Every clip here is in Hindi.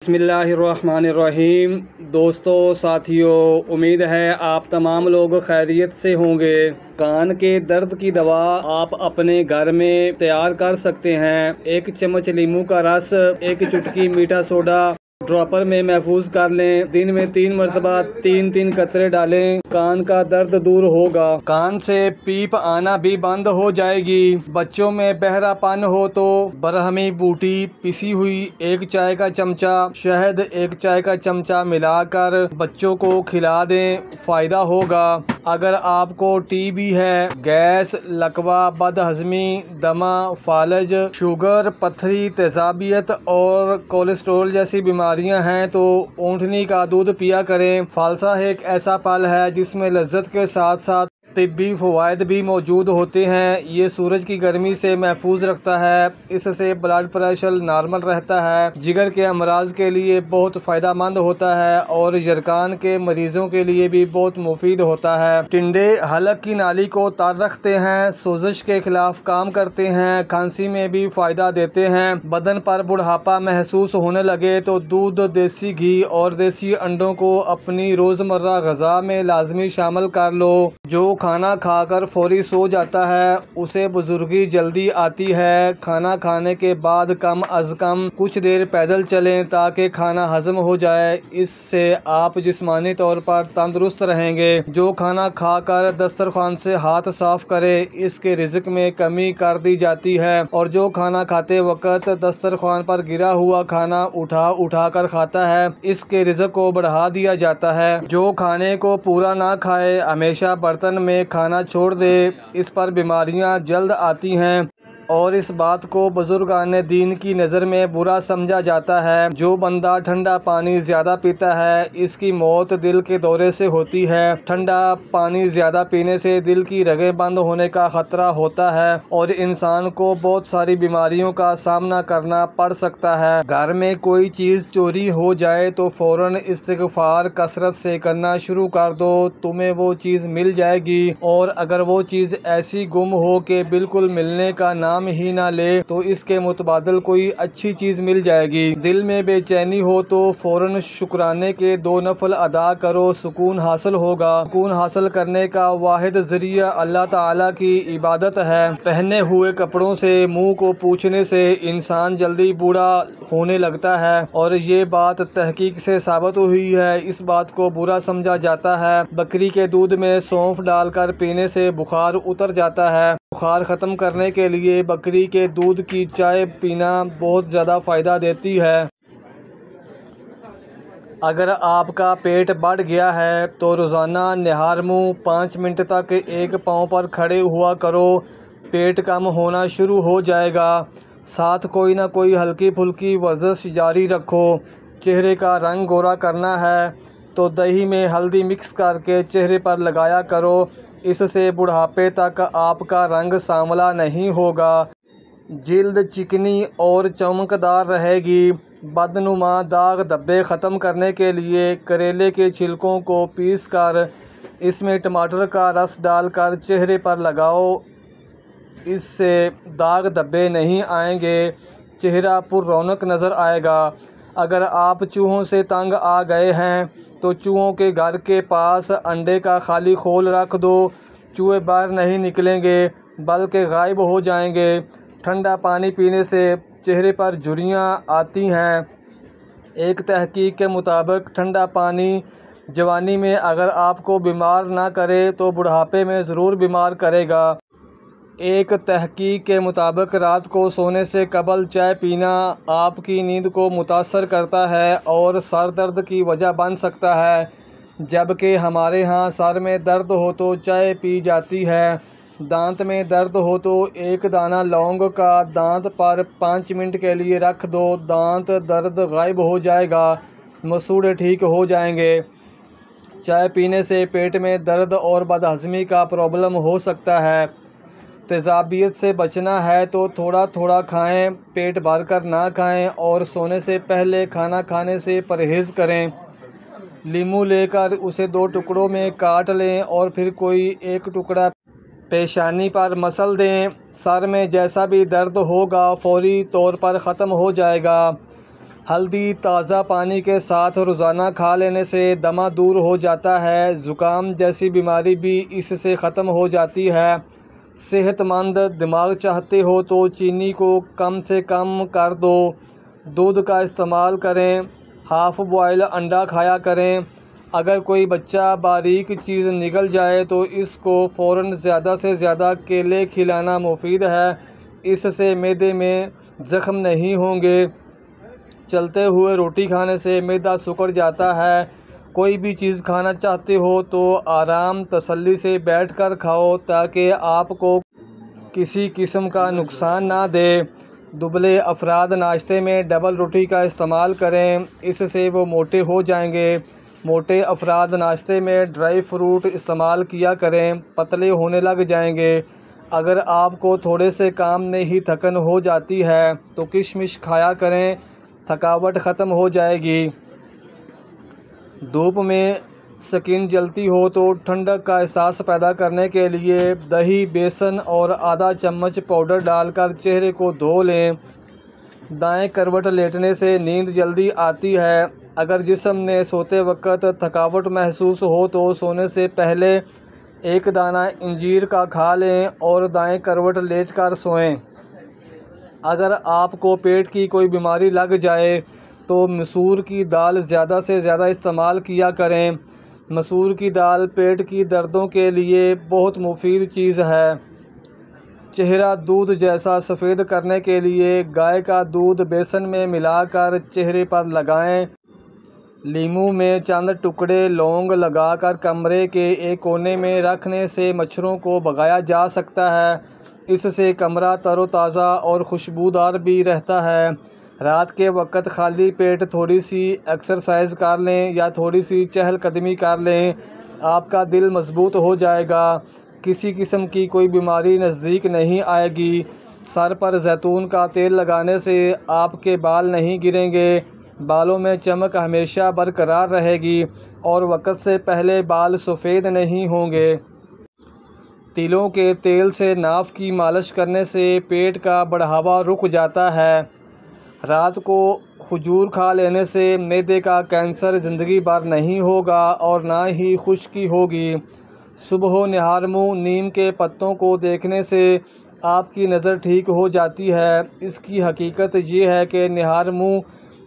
बिस्मिल्लाहिर्रहमानिर्रहीम। दोस्तों साथियों, उम्मीद है आप तमाम लोग खैरियत से होंगे। कान के दर्द की दवा आप अपने घर में तैयार कर सकते हैं। 1 चम्मच नींबू का रस, 1 चुटकी मीठा सोडा ड्रॉपर में महफूज कर लें। दिन में 3 मरतबा 3-3 कतरे डालें। कान का दर्द दूर होगा। कान से पीप आना भी बंद हो जाएगी। बच्चों में बहरापन हो तो बरहमी बूटी पिसी हुई 1 चाय का चमचा, शहद 1 चाय का चमचा मिलाकर बच्चों को खिला दें, फ़ायदा होगा। अगर आपको टीबी है, गैस, लकवा, बदहज़मी, दमा, फालज, शुगर, पथरी, तेज़ाबियत और कोलेस्ट्रॉल जैसी बीमारियां हैं तो ऊँटनी का दूध पिया करें। फालसा एक ऐसा फल है जिसमें लज्जत के साथ साथ तिब्बी फ़वाइद भी मौजूद होते हैं। ये सूरज की गर्मी से महफूज रखता है, इससे ब्लड प्रेशर नॉर्मल रहता है, जिगर के अमराज के लिए बहुत फ़ायदेमंद होता है और यरकान के मरीज़ों के लिए भी बहुत मुफीद होता है। टिंडे हलक की नाली को तर रखते हैं, सोजिश के खिलाफ काम करते हैं, खांसी में भी फ़ायदा देते हैं। बदन पर बुढ़ापा महसूस होने लगे तो दूध, देसी घी और देसी अंडों को अपनी रोज़मर्रा ग़ज़ा में लाजमी शामिल कर लो। जो खाना खाकर फौरी सो जाता है उसे बुजुर्गी जल्दी आती है। खाना खाने के बाद कम अज़ कम कुछ देर पैदल चलें ताकि खाना हजम हो जाए। इससे आप जिस्मानी तौर पर तंदुरुस्त रहेंगे। जो खाना खाकर दस्तरखान से हाथ साफ करे, इसके रिज़्क में कमी कर दी जाती है। और जो खाना खाते वक्त दस्तरखान पर गिरा हुआ खाना उठा कर खाता है, इसके रिज़्क को बढ़ा दिया जाता है। जो खाने को पूरा ना खाए, हमेशा बर्तन में खाना छोड़ दे, इस पर बीमारियां जल्द आती हैं और इस बात को बुजुर्गान दीन की नज़र में बुरा समझा जाता है। जो बंदा ठंडा पानी ज़्यादा पीता है, इसकी मौत दिल के दौरे से होती है। ठंडा पानी ज़्यादा पीने से दिल की रगें बंद होने का ख़तरा होता है और इंसान को बहुत सारी बीमारियों का सामना करना पड़ सकता है। घर में कोई चीज़ चोरी हो जाए तो फ़ौरन इस्तिग़फ़ार कसरत से करना शुरू कर दो, तुम्हें वो चीज़ मिल जाएगी। और अगर वो चीज़ ऐसी गुम हो कि बिल्कुल मिलने का नाम ही ना ले तो इसके मुतबादल कोई अच्छी चीज़ मिल जाएगी। दिल में बेचैनी हो तो फ़ौरन शुक्राने के 2 नफल अदा करो, सुकून हासिल होगा। सुकून हासिल करने का वाहिद ज़रिया अल्लाह ताला की इबादत है। पहने हुए कपड़ों से मुंह को पूछने से इंसान जल्दी बूढ़ा होने लगता है और ये बात तहकीक से साबित हुई है। इस बात को बुरा समझा जाता है। बकरी के दूध में सौंफ डालकर पीने से बुखार उतर जाता है। बुखार ख़त्म करने के लिए बकरी के दूध की चाय पीना बहुत ज़्यादा फ़ायदा देती है। अगर आपका पेट बढ़ गया है तो रोज़ाना निहार मुँह 5 मिनट तक एक पाँव पर खड़े हुआ करो, पेट कम होना शुरू हो जाएगा। साथ कोई ना कोई हल्की फुल्की वर्जिश जारी रखो। चेहरे का रंग गोरा करना है तो दही में हल्दी मिक्स करके चेहरे पर लगाया करो, इससे बुढ़ापे तक आपका रंग सांवला नहीं होगा। जिल्द चिकनी और चमकदार रहेगी। बदनुमा दाग धब्बे ख़त्म करने के लिए करेले के छिलकों को पीस कर इसमें टमाटर का रस डालकर चेहरे पर लगाओ, इससे दाग धब्बे नहीं आएंगे, चेहरा पुररौनक नज़र आएगा। अगर आप चूहों से तंग आ गए हैं तो चूहों के घर के पास अंडे का खाली खोल रख दो, चूहे बाहर नहीं निकलेंगे बल्कि गायब हो जाएंगे। ठंडा पानी पीने से चेहरे पर झुर्रियाँ आती हैं। एक तहकीक के मुताबिक ठंडा पानी जवानी में अगर आपको बीमार ना करे तो बुढ़ापे में ज़रूर बीमार करेगा। एक तहकीक के मुताबिक रात को सोने से कबल चाय पीना आपकी नींद को मुतासर करता है और सर दर्द की वजह बन सकता है। जबकि हमारे यहाँ सर में दर्द हो तो चाय पी जाती है। दांत में दर्द हो तो 1 दाना लौंग का दांत पर 5 मिनट के लिए रख दो, दांत दर्द गायब हो जाएगा, मसूड़े ठीक हो जाएंगे। चाय पीने से पेट में दर्द और बदहज़मी का प्रॉब्लम हो सकता है। तेज़ाबियत से बचना है तो थोड़ा थोड़ा खाएं, पेट भर कर ना खाएं और सोने से पहले खाना खाने से परहेज़ करें। नींबू लेकर उसे 2 टुकड़ों में काट लें और फिर कोई एक टुकड़ा पेशानी पर मसल दें। सर में जैसा भी दर्द होगा फौरी तौर पर ख़त्म हो जाएगा। हल्दी ताज़ा पानी के साथ रोज़ाना खा लेने से दमा दूर हो जाता है। ज़ुकाम जैसी बीमारी भी इससे ख़त्म हो जाती है। सेहतमंद दिमाग चाहते हो तो चीनी को कम से कम कर दो। दूध का इस्तेमाल करें। हाफ़ बॉयल अंडा खाया करें। अगर कोई बच्चा बारीक चीज़ निगल जाए तो इसको फ़ौरन ज़्यादा से ज़्यादा केले खिलाना मुफीद है। इससे मैदे में ज़ख्म नहीं होंगे। चलते हुए रोटी खाने से मैदा सिकुड़ जाता है। कोई भी चीज़ खाना चाहते हो तो आराम तसल्ली से बैठकर खाओ ताकि आपको किसी किस्म का नुकसान ना दे। दुबले अफराद नाश्ते में डबल रोटी का इस्तेमाल करें, इससे वो मोटे हो जाएंगे। मोटे अफराद नाश्ते में ड्राई फ्रूट इस्तेमाल किया करें, पतले होने लग जाएंगे। अगर आपको थोड़े से काम में ही थकन हो जाती है तो किशमिश खाया करें, थकावट ख़त्म हो जाएगी। धूप में स्किन जलती हो तो ठंडक का एहसास पैदा करने के लिए दही, बेसन और आधा चम्मच पाउडर डालकर चेहरे को धो लें। दाएं करवट लेटने से नींद जल्दी आती है। अगर जिस्म में सोते वक्त थकावट महसूस हो तो सोने से पहले एक दाना इंजीर का खा लें और दाएं करवट लेटकर सोएं। अगर आपको पेट की कोई बीमारी लग जाए तो मसूर की दाल ज़्यादा से ज़्यादा इस्तेमाल किया करें। मसूर की दाल पेट की दर्दों के लिए बहुत मुफीद चीज़ है। चेहरा दूध जैसा सफ़ेद करने के लिए गाय का दूध बेसन में मिलाकर चेहरे पर लगाएं। लीमू में चंद टुकड़े लौंग लगाकर कमरे के एक कोने में रखने से मच्छरों को भगाया जा सकता है। इससे कमरा तरोताज़ा और खुशबूदार भी रहता है। रात के वक्त खाली पेट थोड़ी सी एक्सरसाइज कर लें या थोड़ी सी चहलकदमी कर लें, आपका दिल मजबूत हो जाएगा। किसी किस्म की कोई बीमारी नज़दीक नहीं आएगी। सर पर जैतून का तेल लगाने से आपके बाल नहीं गिरेंगे। बालों में चमक हमेशा बरकरार रहेगी और वक्त से पहले बाल सफ़ेद नहीं होंगे। तिलों के तेल से नाफ की मालिश करने से पेट का बढ़ावा रुक जाता है। रात को खजूर खा लेने से मैदे का कैंसर ज़िंदगी भर नहीं होगा और ना ही खुश्की होगी। सुबह निहार मुँह नीम के पत्तों को देखने से आपकी नज़र ठीक हो जाती है। इसकी हकीकत ये है कि निहार मुँह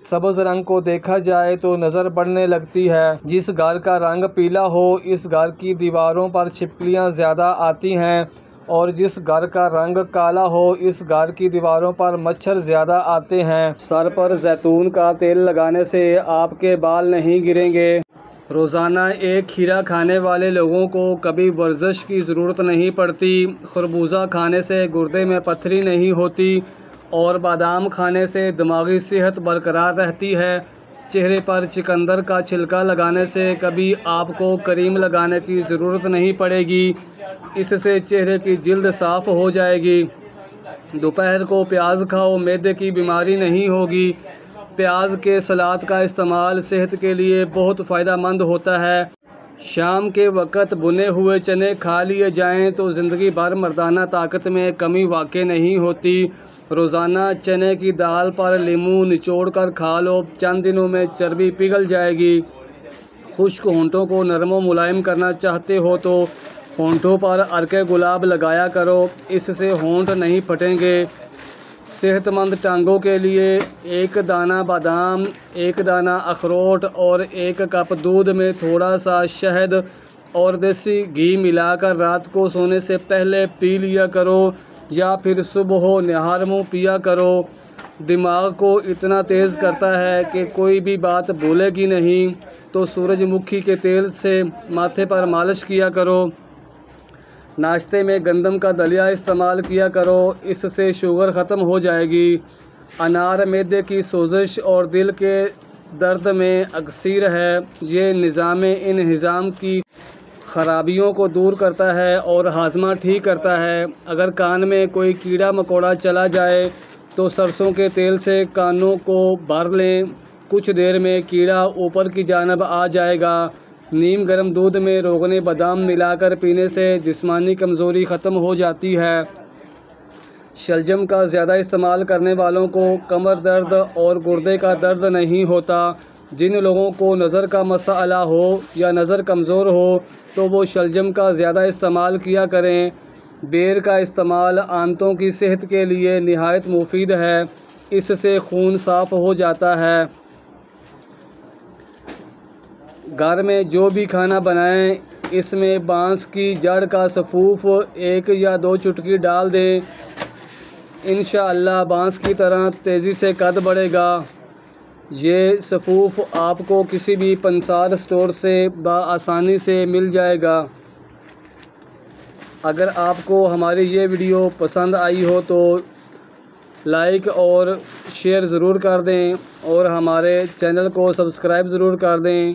सब्ज़ रंग को देखा जाए तो नज़र बढ़ने लगती है। जिस घर का रंग पीला हो इस घर की दीवारों पर छिपकलियाँ ज़्यादा आती हैं और जिस घर का रंग काला हो इस घर की दीवारों पर मच्छर ज़्यादा आते हैं। सर पर जैतून का तेल लगाने से आपके बाल नहीं गिरेंगे। रोज़ाना एक खीरा खाने वाले लोगों को कभी वर्जिश की ज़रूरत नहीं पड़ती। खरबूजा खाने से गुर्दे में पथरी नहीं होती और बादाम खाने से दिमागी सेहत बरकरार रहती है। चेहरे पर चुकंदर का छिलका लगाने से कभी आपको क्रीम लगाने की ज़रूरत नहीं पड़ेगी। इससे चेहरे की जिल्द साफ़ हो जाएगी। दोपहर को प्याज खाओ, मैदे की बीमारी नहीं होगी। प्याज के सलाद का इस्तेमाल सेहत के लिए बहुत फ़ायदेमंद होता है। शाम के वक़्त भुने हुए चने खा लिए जाएं तो ज़िंदगी भर मर्दाना ताकत में कमी वाक़ई नहीं होती। रोज़ाना चने की दाल पर नींबू निचोड़ कर खा लो, चंद दिनों में चर्बी पिघल जाएगी। खुश्क होंठों को नरम व मुलायम करना चाहते हो तो होंठों पर अर्के गुलाब लगाया करो, इससे होंठ नहीं फटेंगे। सेहतमंद टांगों के लिए एक दाना बादाम, एक दाना अखरोट और एक कप दूध में थोड़ा सा शहद और देसी घी मिलाकर रात को सोने से पहले पी लिया करो या फिर सुबह निहार मुँह पिया करो। दिमाग को इतना तेज़ करता है कि कोई भी बात भूलेगी नहीं। तो सूरजमुखी के तेल से माथे पर मालिश किया करो। नाश्ते में गंदम का दलिया इस्तेमाल किया करो, इससे शुगर ख़त्म हो जाएगी। अनार मैदे की सोजिश और दिल के दर्द में अक्सर है। ये निज़ाम इंहिज़ाम की ख़राबियों को दूर करता है और हाजमा ठीक करता है। अगर कान में कोई कीड़ा मकोड़ा चला जाए तो सरसों के तेल से कानों को भर लें, कुछ देर में कीड़ा ऊपर की जानब आ जाएगा। नीम गर्म दूध में रोगने बादाम मिलाकर पीने से जिस्मानी कमज़ोरी ख़त्म हो जाती है। शलजम का ज़्यादा इस्तेमाल करने वालों को कमर दर्द और गुर्दे का दर्द नहीं होता। जिन लोगों को नज़र का मसला हो या नज़र कमज़ोर हो तो वो शलजम का ज़्यादा इस्तेमाल किया करें। बेर का इस्तेमाल आंतों की सेहत के लिए निहायत मुफीद है, इससे खून साफ़ हो जाता है। घर में जो भी खाना बनाएं, इसमें बांस की जड़ का सफ़ूफ 1 या 2 चुटकी डाल दें। इंशाअल्लाह बांस की तरह तेज़ी से कद बढ़ेगा। ये सफ़ूफ आपको किसी भी पंसार स्टोर से आसानी से मिल जाएगा। अगर आपको हमारी ये वीडियो पसंद आई हो तो लाइक और शेयर ज़रूर कर दें और हमारे चैनल को सब्सक्राइब ज़रूर कर दें।